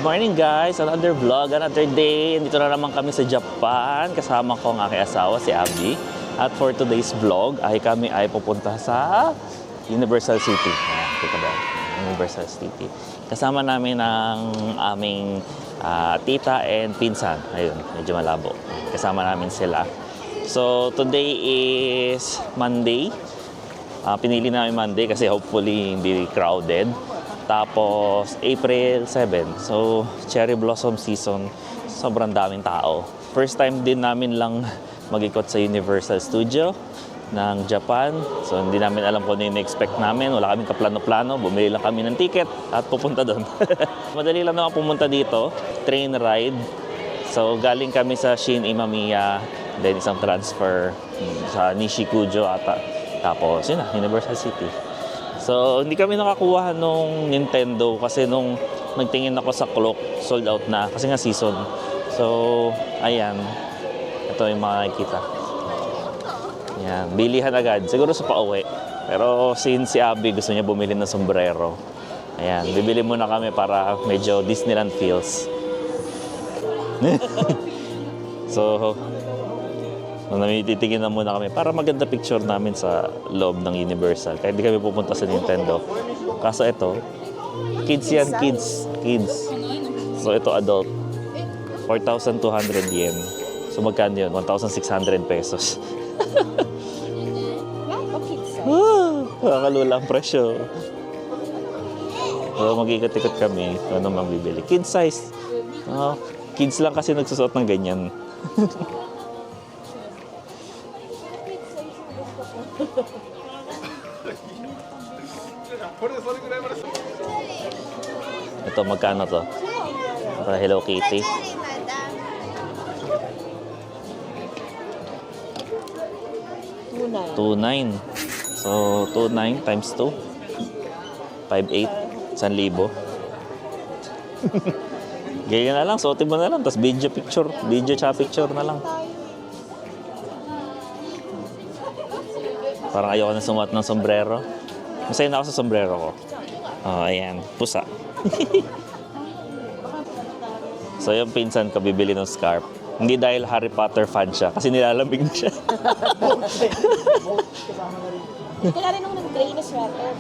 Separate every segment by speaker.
Speaker 1: Good morning guys! Another vlog, another day. Dito na naman kami sa Japan. Kasama ko ang aking asawa, si Abby. At for today's vlog ay kami ay pupunta sa Universal City. Ayan, kita ba? Universal City. Kasama namin ang aming tita and pinsan. Ayun, medyo malabo. Kasama namin sila. So today is Monday. Pinili namin Monday kasi hopefully hindi crowded. Tapos April 7. So cherry blossom season. Sobrang daming tao. First time din namin lang mag-ikot sa Universal Studio ng Japan. So hindi namin alam kung ano yung expect namin. Wala kaming kaplano-plano. Bumili lang kami ng ticket at pupunta doon. Madali lang naman pumunta dito. Train ride. So galing kami sa Shin Imamiya. Then isang transfer sa Nishikujo ata. Tapos yun na, Universal City. So, hindi kami nakakuha nung Nintendo kasi nung nagtingin ako sa clock, sold out na kasi nga season. So, ayan. Ito yung makikita. Ayan, bilihan agad. Siguro sa pauwi. Pero since si Abby gusto niya bumili ng sombrero, ayan, bibili muna kami para medyo Disneyland feels. So, titingin na muna kami para maganda picture namin sa loob ng Universal. Kaya hindi kami pupunta sa Nintendo. Kaso ito, kids yan, kids. So ito adult. 4,200 yen. So magkano yun? 1,600 pesos. Nakakalula ang presyo. So mag-ikot-ikot kami. Ano mang bibili? Kid size. Kids lang kasi nagsusuot ng ganyan. Ito, magkano to? Para Hello Kitty. 2,900. So, 2,900 times 2. 5,800. 1,000. Ganyan na lang, suotin mo na lang. Tapos video tsaka picture na lang. Parang ayoko na sumuot ng sombrero. Masaya na ako sa sombrero ko. Oh, ayan. Pusa. So, yung pinsan ko bibili ng scarf. Hindi dahil Harry Potter fan siya, kasi nilalamig na siya.
Speaker 2: Ito na rin nung nag-gray na sweater.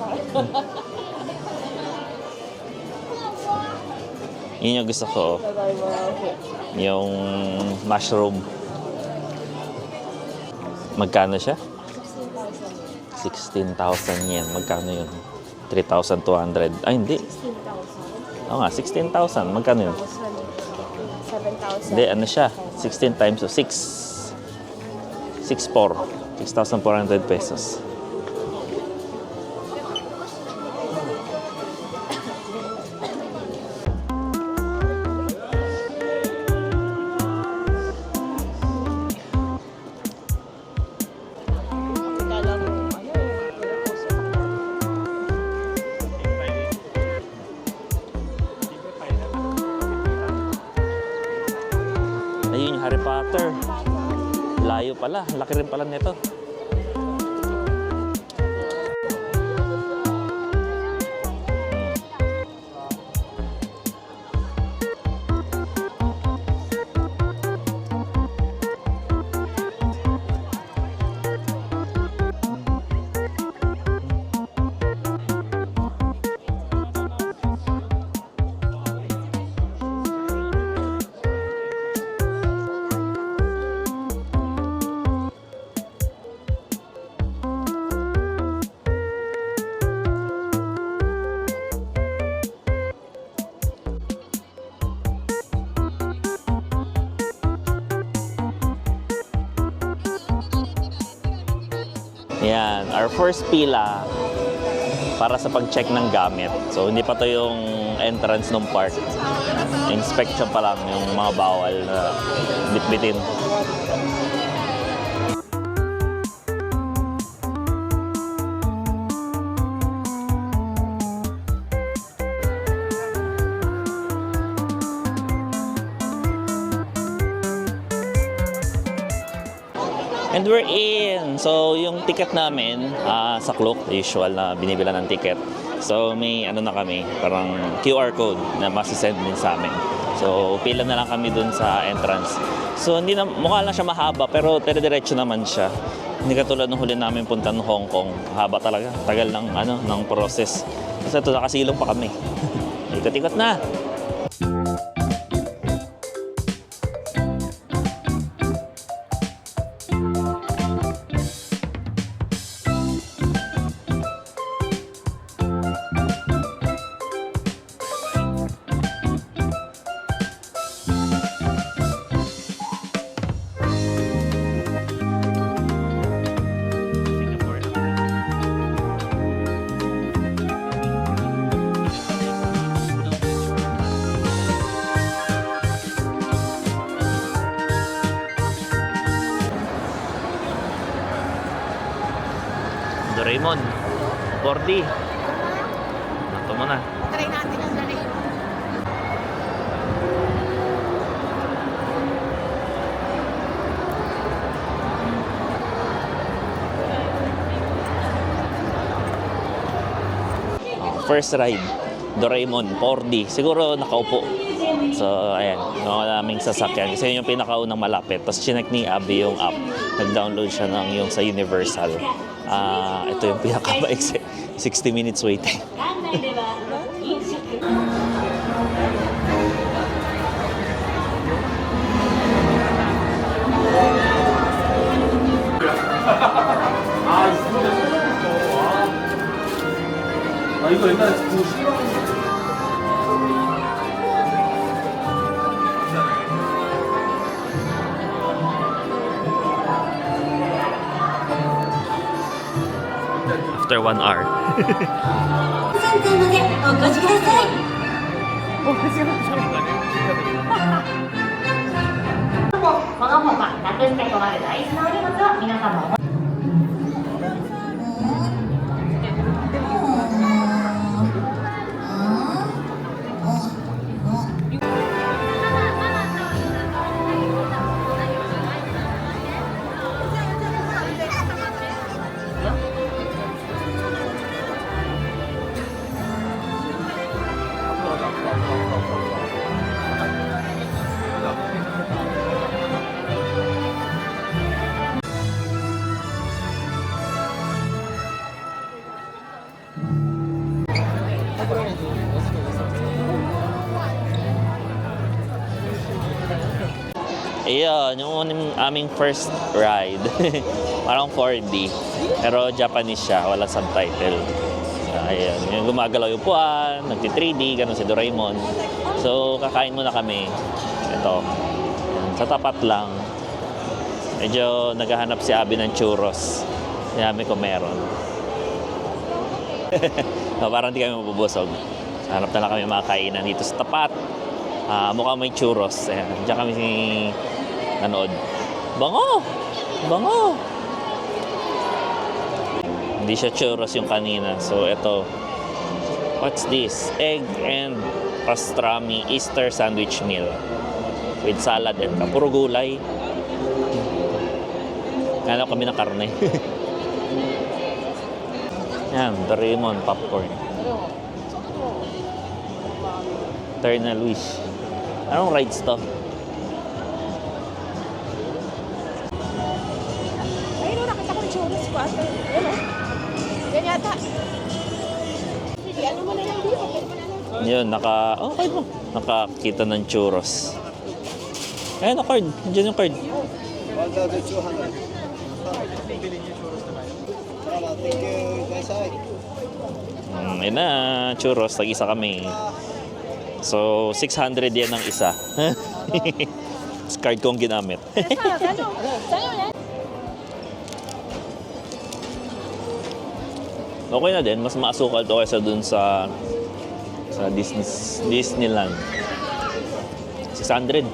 Speaker 1: Yun yung gusto ko. Yung mushroom. Magkano siya? 16,000 yen. Magkano yun? 3,200. Ay, hindi.
Speaker 2: 16,000.
Speaker 1: Oo nga, 16,000. Magkano yun?
Speaker 2: 7,000.
Speaker 1: Hindi, ano siya? 16 times 6. 6,400. 6,400 pesos. Ayun yung Harry Potter. Layo pala. Laki rin pala nito. Yan, our first pila para sa pag-check ng gamit. So, hindi pa to yung entrance ng park. Inspection pa lang yung mga bawal na bitbitin. And we're in! So, yung ticket namin sa Klook, usual na binibila ng ticket. So, may ano na kami, parang QR code na masisend din sa amin. So, pila na lang kami dun sa entrance. So, hindi na, mukha lang siya mahaba, pero dire-diretso naman siya. Hindi katulad nung huli namin punta ng Hong Kong. Haba talaga. Tagal ng process. Kasi ito, nakasilong pa kami. Ikot-ikot na! Doraemon, 4D. Ito mo na.
Speaker 2: Try natin ang Doraemon.
Speaker 1: First ride, Doraemon 4D. Siguro nakaupo. So, ayan. Yung naming sasakyan. Kasi yun yung pinakaunang malapit. Tapos chinek ni Abby yung app. Nag-download siya ng yung sa Universal. Ito yung pinaka-maiksi. 60 minutes waiting.
Speaker 3: 이거 옛날에 그 실황
Speaker 1: After 1 hour.
Speaker 4: 3分までお越しください。このほか、なくして困る大事なお荷物は皆様お
Speaker 1: Ayun, yung aming first ride. Parang 4D. Pero Japanese siya, walang subtitle. Ayun, yung gumagalaw yung puwan, nagti-3D, ganun si Doraemon. So, kakain muna kami. Ito. Yan, sa tapat lang. Medyo naghahanap si Abby ng churros. Sinabi ko meron. So, parang hindi kami mabubusog. Hanap na lang kami mga kainan dito sa tapat. Mukhang may churros. Ayan, diyan kami nanood. Bango! Bango! Hindi siya churros yung kanina. So, ito. What's this? Egg and pastrami Easter sandwich meal. With salad and puro gulay. Kaya kami ng karne. Yan, Doraemon popcorn. Eternal Wish. Anong rides to?
Speaker 2: Ayun, nakita ko yung churros ko. Ayun, yan yata. Sige, ano mo na lang dito?
Speaker 1: Yun, okay mo. Nakakita ng churros. Ayun, na card. Diyan yung card.
Speaker 3: 1,200 Thank you, guys.
Speaker 1: Ayun na, churros. Tag-isa kami. So, 600 yan ang isa. Card kong ginamit.
Speaker 2: Sa'yo yan?
Speaker 1: Okay na din. Mas maasukal to kaysa dun sa Disneyland. 600.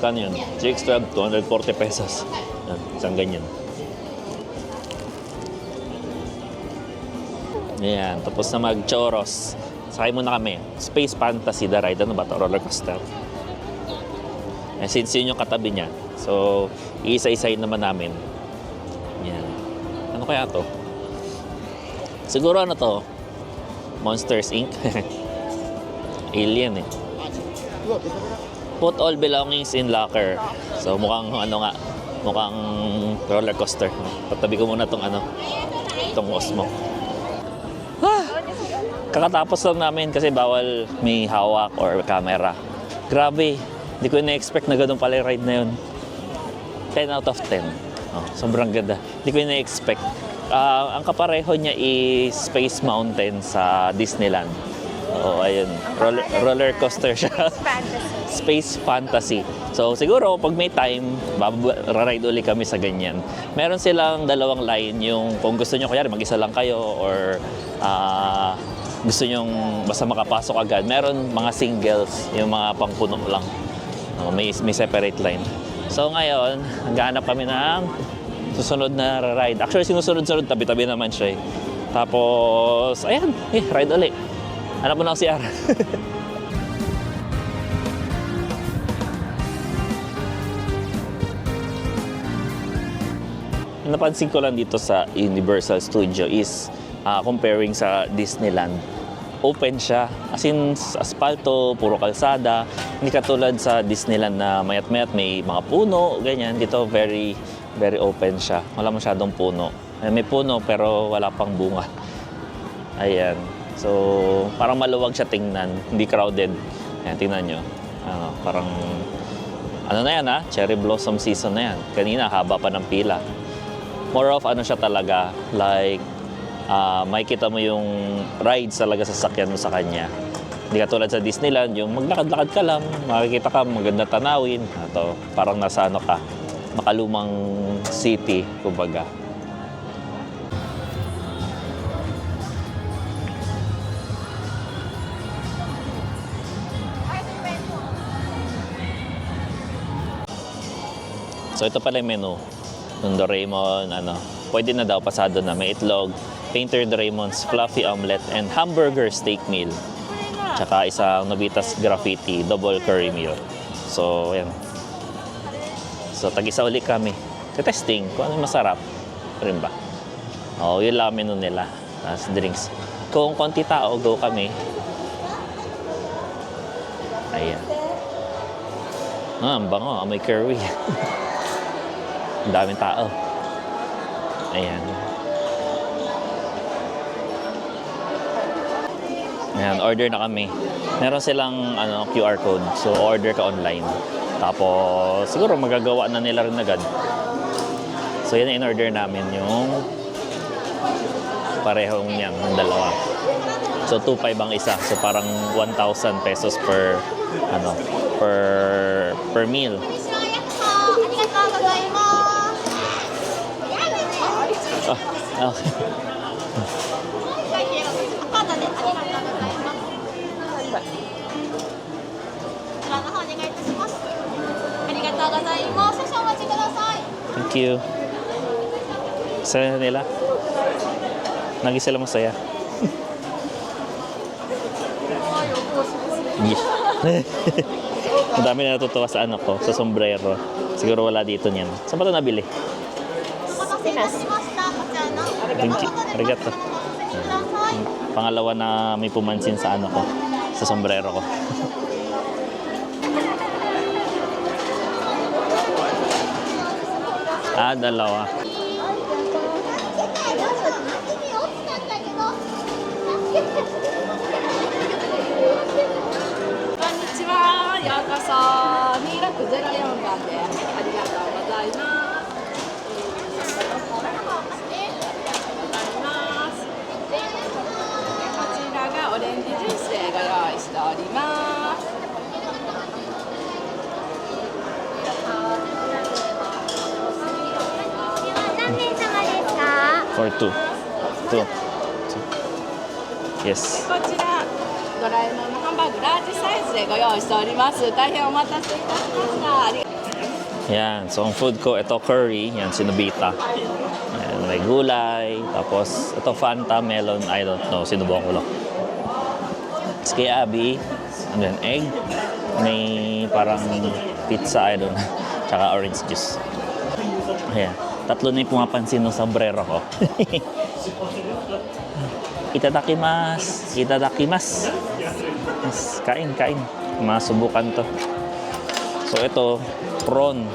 Speaker 1: Kano yun? 612, 240 pesos. Yan, isang ganyan. Ayan, tapos na mag-choros. Sakay muna kami. Space Fantasy the ride. Ano ba ito? Roller coaster. Since yun yung katabi niya. So, iisa-isayin naman namin. kaya to? Siguro ano to? Monsters Inc. Alien eh. Put all belongings in locker. So mukhang ano nga, mukhang roller coaster. Patabi ko muna tong ano, tong Osmo. Kakatapos lang namin kasi bawal may hawak or camera. Grabe, hindi ko na-expect na ganun pala yung ride na yun. 10 out of 10. Oh, sobrang ganda. Hindi ko na-expect. Ang kapareho niya is Space Mountain sa Disneyland. Oo, ayun. Roller coaster siya.
Speaker 2: Fantasy.
Speaker 1: Space Fantasy. So siguro pag may time, ride uli kami sa ganyan. Meron silang dalawang line, yung kung gusto nyo kunyari mag-isa lang kayo or gusto nyo basta makapasok agad. Meron mga singles, yung mga pangpuno lang. May separate line. So ngayon, naghahanap kami ng susunod na ride. Actually sinusunod-sunod, tabi-tabi naman siya eh. Tapos, ayan, ride uli. Hanap mo na ako si Ara. Napansin ko lang dito sa Universal Studio is comparing sa Disneyland, open siya. As in, asfalto, puro kalsada. Hindi katulad sa Disneyland na mayat-mayat may mga puno, ganyan. Dito very, very open siya. Wala masyadong puno. May puno pero wala pang bunga. Ayan. So, parang maluwag siya tingnan. Hindi crowded. Ayan, tingnan nyo. Parang, ano na yan cherry blossom season na yan. Kanina, haba pa ng pila. More of ano siya talaga, like, makikita mo yung rides talaga sa sakyan mo sa kanya. Hindi katulad sa Disneyland, yung maglakad-lakad ka lang, makikita ka, maganda tanawin. Ito, parang nasa ano ka, makalumang city, kumbaga. So ito pala yung menu. Yung Doraemon, pwede na daw pasado na. May itlog, Painter Doraemon's Fluffy Omelette, and Hamburger Steak Meal. Tsaka isang Nobita's Graffiti Double Curry Meal. So, yan. So, tag-isa uli kami. Testing kung ano yung masarap. Rin ba? Oo, yun lang menu nila. Tapos drinks. Kung konti tao, go kami. Ayan. Ang bango. May curry. Ang daming tao. Ayan. Ayan, order na kami. Meron silang QR code. So, order ka online. Tapos, siguro magagawa na nila rin agad. So, yan in-order namin yung parehong yan, ng dalawa. So, 2,500 ang isa. So, parang 1,000 pesos per meal. Oh, okay. Thank you. Saya nila. Lagi sila masaya. Yes. Ang dami na natutuwa sa anak ko, sa sombrero. Siguro wala dito niyan. Saan ba ito nabili?
Speaker 2: Pinas.
Speaker 1: Thank you. Arigato. Pangalawa na may pumansin sa ko, sa sombrero ko. Dalawa.
Speaker 2: オレンジジュースでご用意しております。
Speaker 4: 何名様ですか？
Speaker 1: For two. Yes.
Speaker 2: こちらドラえもんのハンバーグラージサイズでご用意しております。大変お待たせいたしました。ありがとうございます。
Speaker 1: Yan. So, ang food ko, ito curry. Yan, si Nobita. Yan, may gulay. Tapos, ito Fanta, melon. I don't know. Sinubukan ko lang. Tapos kay Abby, ano yan, egg. May parang pizza, I don't know. Tsaka orange juice. Ayan. Tatlo na yung pumapansin ng sombrero ko. Itadakimasu. Itadakimasu. Yes, kain, kain. Masubukan to. So ito, prawn.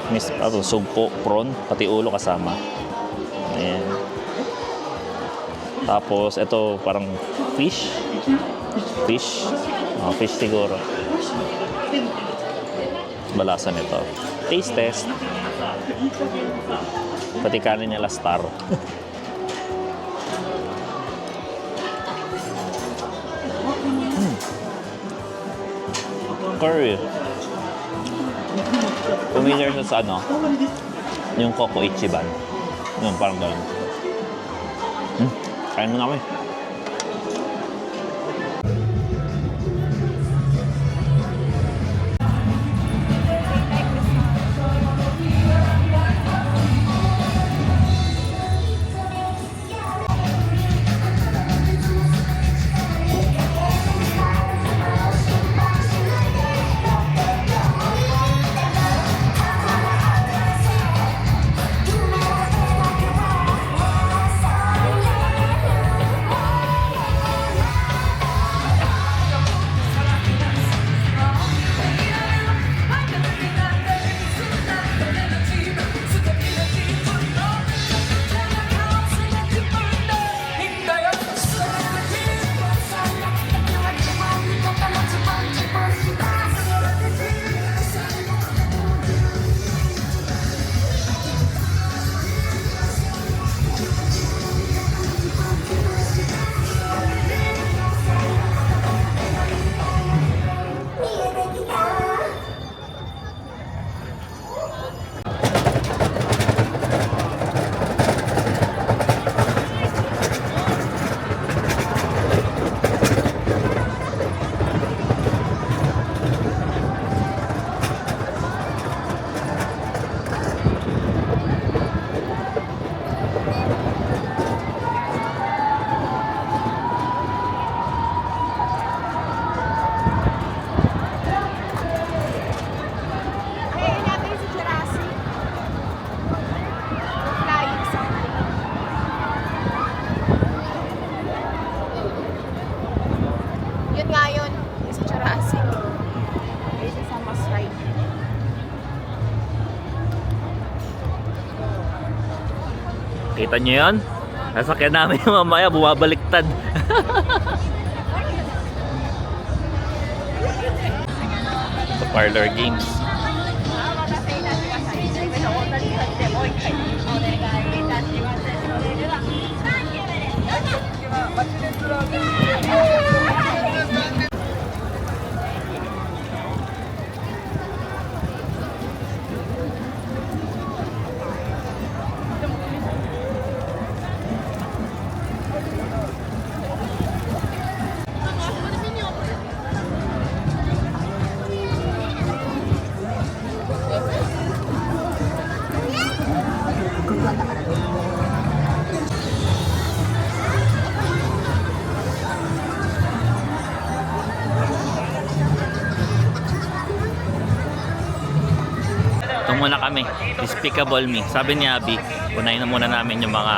Speaker 1: Sugpo, prawn, pati ulo kasama. Ayan. Tapos ito parang fish. Fish. Oh, fish siguro. Balasan ito. Taste test. Pati kanin nila star. Curry. Familiar siya sa ano? Yung Koko Ichiban. Yung parang gano'n. Kain mo na kami. Kita nyo yun? Nasakyan namin mamaya, bumabaliktad. Sa parlor games. Ito muna kami, Despicable Me. Sabi ni Abby, unahin na muna namin yung mga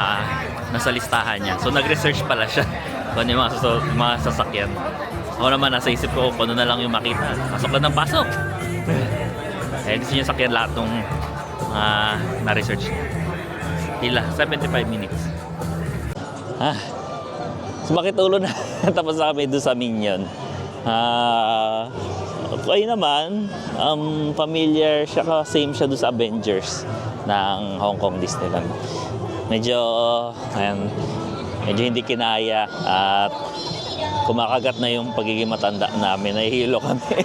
Speaker 1: nasa listahan niya. So nag-research pala siya kung ano yung mga sasakyan. Ako naman nasa isip ko kung ano na lang yung makita. Pasok na ng pasok! Eh, gusto niya sakyan lahat ng na-research niya. Hila, 75 minutes. Sumakit ulo na. Tapos na kami doon sa Minion. Ayun naman, familiar siya, same siya doon sa Avengers ng Hong Kong Disneyland. Medyo hindi kinaya at kumakagat na yung pagiging matanda namin. Nahihilo kami.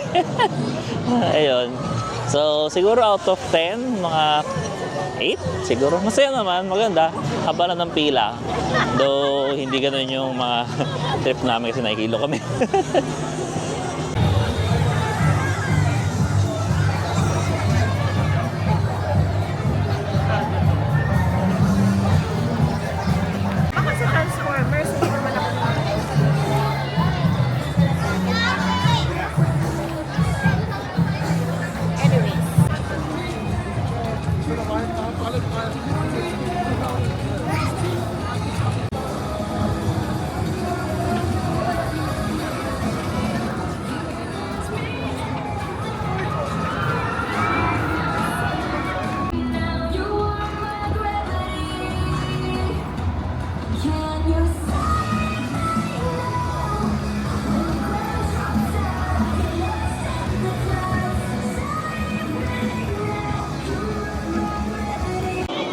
Speaker 1: Ayun. So, siguro out of 10, mga 8 siguro. Masaya naman, maganda. Haba na ng pila. Though, hindi ganun yung mga trip namin kasi nahihilo kami.
Speaker 2: Baka sa Transformers, hindi naman ako anyways.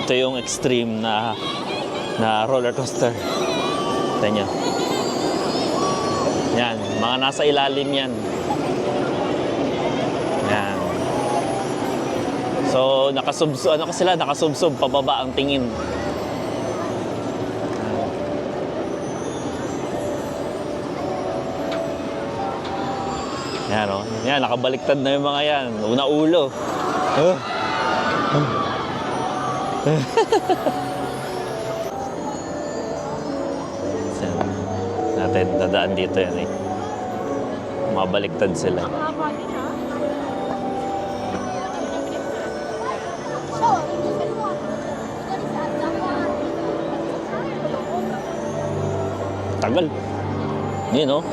Speaker 1: Ito yung extreme na roller coaster. Ito nyo. Yan, mga nasa ilalim yan. Yan. So, nakasubsob pababa ang tingin. Yan, o. Yan, nakabaliktad na yung mga yan. Una ulo. Natin, dadaan dito yan eh. Mabaliktad sila. Tagal. Yun, no?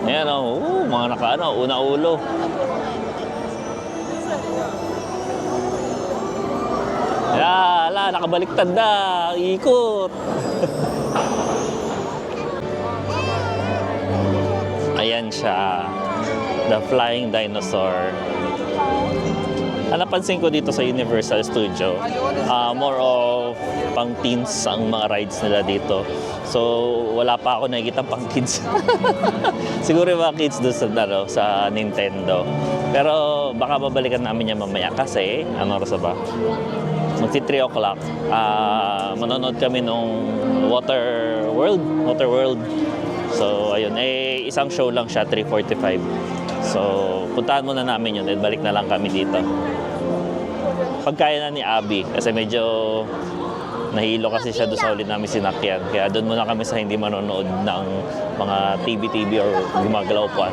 Speaker 1: Ayan, oh. Mga una ulo. Ala, nakabaliktad na. Ikot. Ayan siya. The Flying Dinosaur. Ang napansin ko dito sa Universal Studio, more of pang teens ang mga rides nila dito. So, wala pa ako nakikita pang kids. Siguro yung mga kids doon sa Nintendo. Pero baka babalikan namin yan mamaya kasi, ano oras ba? Magti 3 o'clock. Manonood kami nung Water World. So, ayun. Isang show lang siya, 3:45. So, puntahan muna namin yun. Then balik na lang kami dito. Pagkaya na ni Abby. Kasi medyo nahilo kasi siya doon sa ulit namin sinakyan. Kaya doon muna kami sa hindi manonood ng mga TV or gumagalaw pa.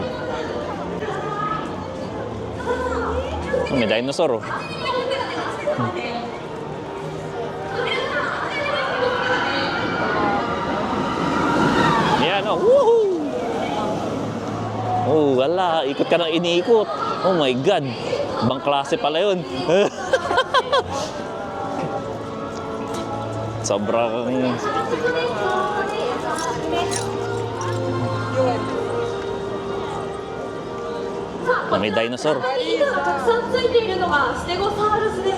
Speaker 1: May dinosaur, oh. Yan, oh. Woohoo! Oh, wala. Ikot ka ng iniikot. Oh my God. Ibang klase pala yun. Sobrang... may dinosaur.
Speaker 4: たくさんついているのがステゴサウルスです。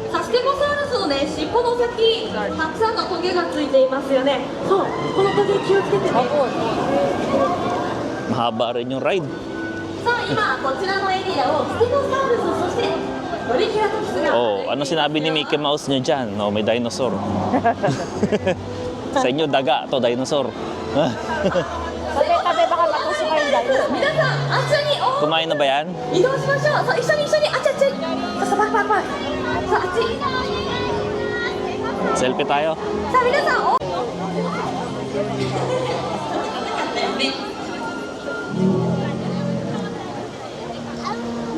Speaker 4: さあステゴサウルスのね、尻尾の先、たくさんのトゲがついていますよね。そう、このトゲ気をつけてね。
Speaker 1: Mahaba rin yung ride.
Speaker 4: さあ今こちらのエリアをステゴサウルスそしてトリケラトプスが
Speaker 1: Oh, ano sinabi ni Mickey Mouse nyo dyan? No, may dinosaur. Sa inyo, daga. To dinosaur.
Speaker 2: 食べバカが年がいいんだよ。
Speaker 4: 皆さんあちらに
Speaker 1: Kumain na ba yan?
Speaker 4: 移動しましょう。さあ一緒にあっちあっち。さあバックバックバック。さああっち。
Speaker 1: Selfie tayo.
Speaker 4: さあ皆さんお。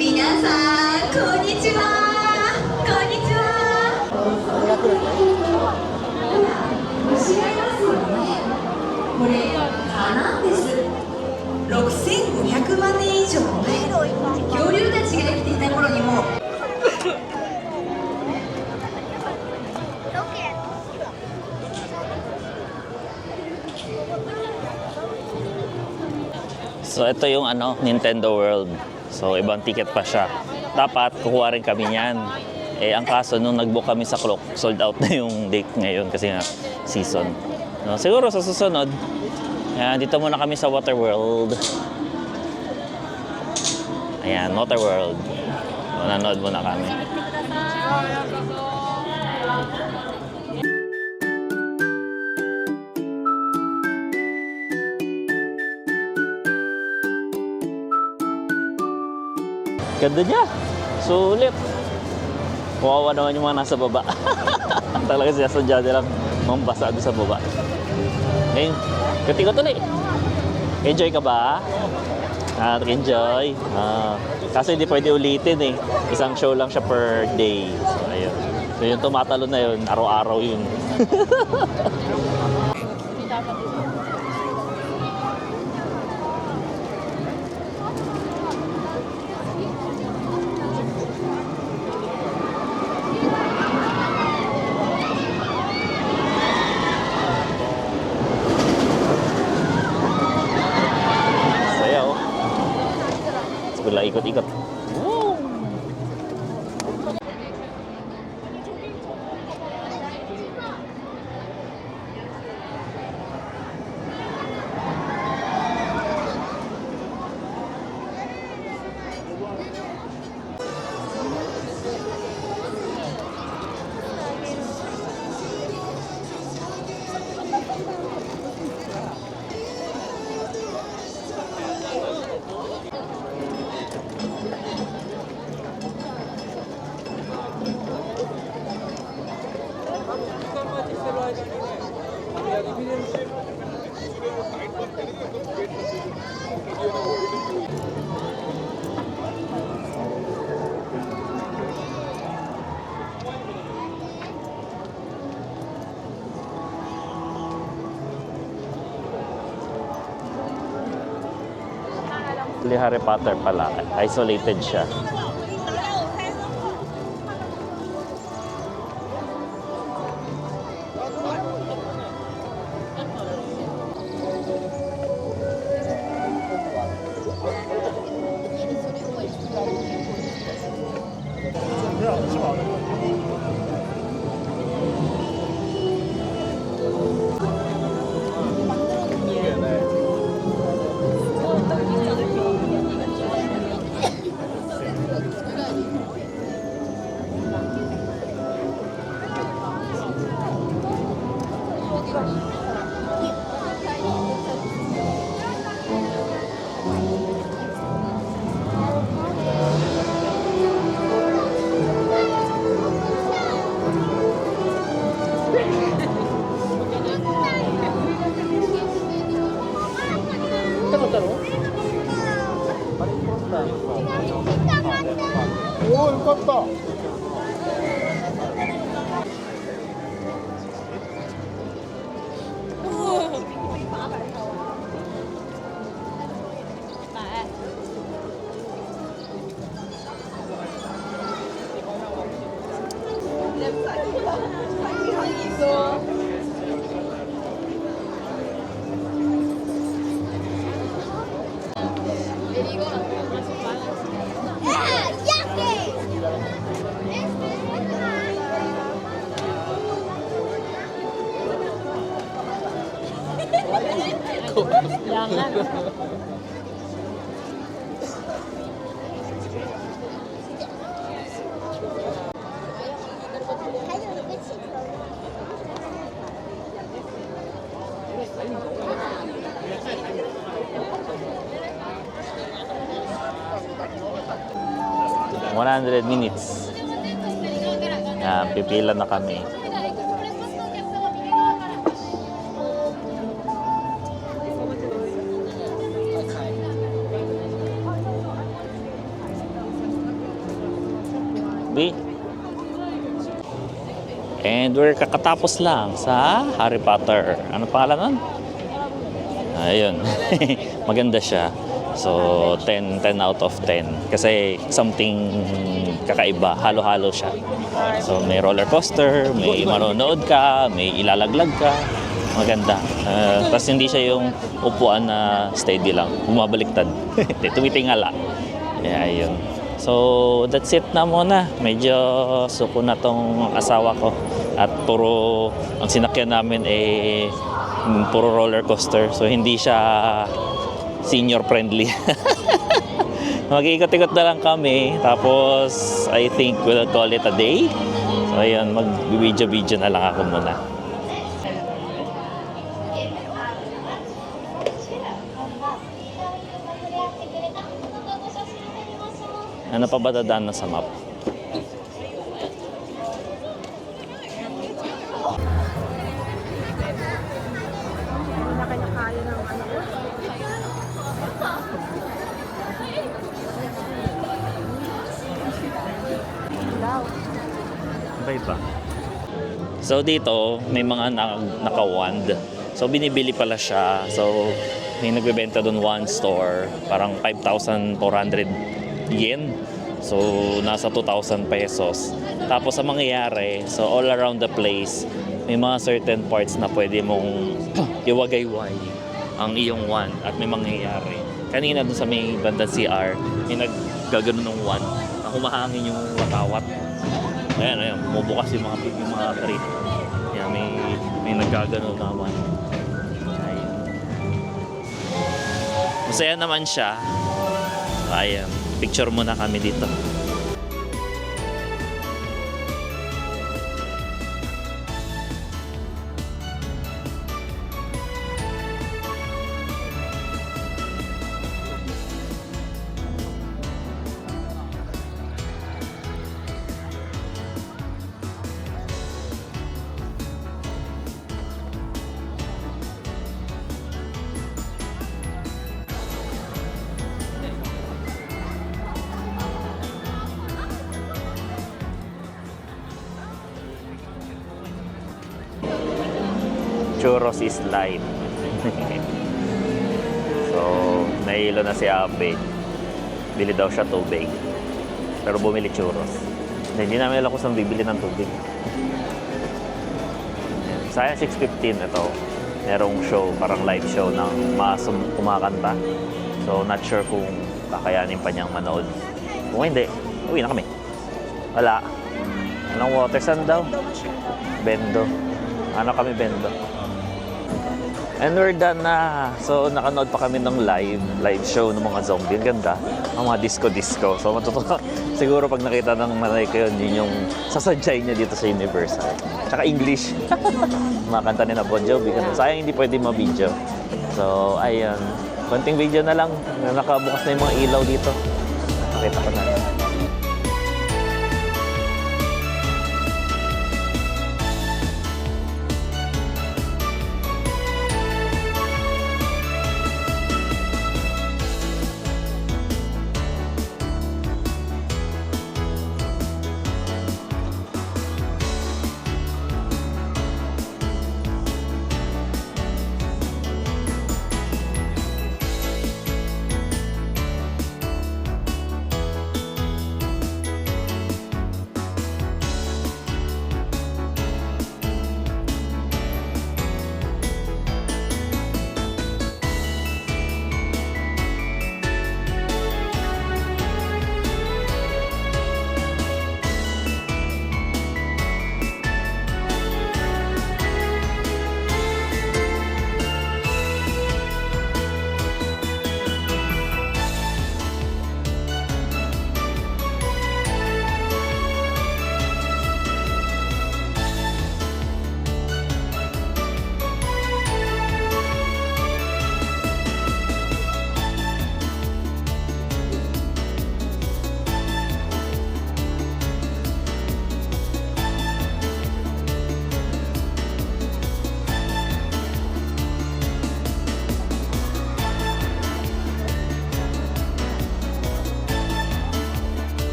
Speaker 4: 皆さんこんにちは。こんにちは。違いますよね。これ蚊なんです。6500万年以上前、恐竜たちが生きていた頃にも。
Speaker 1: So, ito yung Nintendo World. So, ibang ticket pa siya. Dapat, kukuha rin kami niyan. Ang kaso, nung nag-book kami sa clock, sold out na yung date ngayon kasi nga season. No, siguro sa susunod, dito muna kami sa Water World. Ayan, Water World. Nanood muna kami. Ganda niya. Sulit. Kawawa naman yung mga nasa baba. Talaga sinasadya nilang mambasa doon sa baba. Ngayon, katikot ulit. Enjoy ka ba? Enjoy. Kasi hindi pwede ulitin eh. Isang show lang siya per day. So, ayun. So, yung tumatalo na yun, araw-araw yun. Saya oh. Sebelah ikut-ikut. Hindi Harry Potter pala. Isolated siya.
Speaker 3: 오, 이거 다
Speaker 1: $100 minutes. Yan, pipila na kami. B. And we're kakatapos lang sa Harry Potter. Ano pangalan nun? Ayun. Maganda siya. So, 10 out of 10. Kasi something kakaiba. Halo-halo siya. So, may roller coaster, may manonood ka, may ilalaglag ka. Maganda. Tapos hindi siya yung upuan na steady lang. Bumabaliktad. Tumitingala. Yeah, ayun. So, that's it na muna. Medyo suko na tong asawa ko. At puro, ang sinakyan namin puro roller coaster. So, hindi siya senior friendly. Mag-iikot-ikot na lang kami. Tapos, I think we'll call it a day. So, ayun, mag-video-video na lang ako muna. Ano pa ba dadaan na sa map? Iba. So dito, may mga naka-wand. So binibili pala siya. So may nagbebenta doon one store. Parang 5,400 yen. So nasa 2,000 pesos. Tapos sa mangyayari, so all around the place, may mga certain parts na pwede mong iwagayway ang iyong wand at may mangyayari. Kanina doon sa may bandang CR, may naggagano ng wand na humahangin yung watawat. Ayan, bumubukas yung mga trip. Ayan, may naggagano naman. Ayan. Masaya naman siya. Ayan, picture muna kami dito. Churros is light. So, nahilo na si Abe. Bili daw siya tubig. Pero bumili churros. Hindi namin alam kung saan bibili ng tubig. Sayang 6:15 ito. Merong show, parang live show ng mga kumakanta. So, not sure kung kakayanin pa niyang manood. Kung hindi, uwi na kami. Wala. Anong water? Saan daw? Bendo. Ano kami, Bendo? And we're done na. So, nakanood pa kami ng live show ng mga zombie. Ang ganda. Ang mga disco-disco. So, matutuwa. Siguro pag nakita ng malay ko yun yung sasadyay niya dito sa Universal. Tsaka English. Mga kanta ni na Bon Jovi. Sayang hindi pwede ma-video. So, ayun. Konting video na lang. Nakabukas na yung mga ilaw dito. Nakita ko na.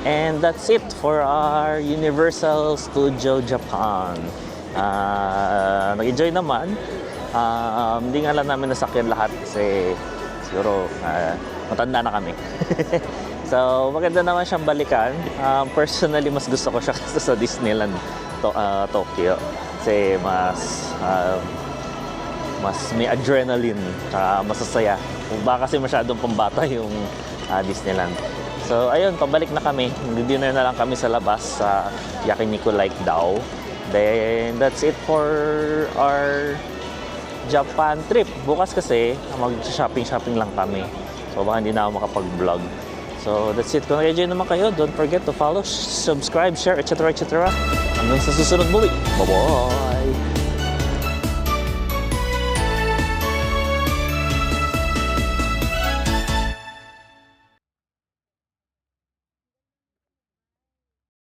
Speaker 1: And that's it for our Universal Studio Japan. Nag-enjoy naman. Hindi nga lang namin nasakyan lahat kasi siguro matanda na kami. So maganda naman siyang balikan. Personally, mas gusto ko siya kaysa sa Disneyland Tokyo. Kasi mas may adrenaline, masasaya. Baka kasi masyadong pambata yung Disneyland. So, ayun, pabalik na kami. Dinner na lang kami sa labas sa Yakiniku Like daw. Then, that's it for our Japan trip. Bukas kasi, mag-shopping lang kami. So, baka hindi na ako makapag-vlog. So, that's it. Kung nag-enjoy naman kayo, don't forget to follow, subscribe, share, etc. Hanggang sa susunod muli. Bye-bye!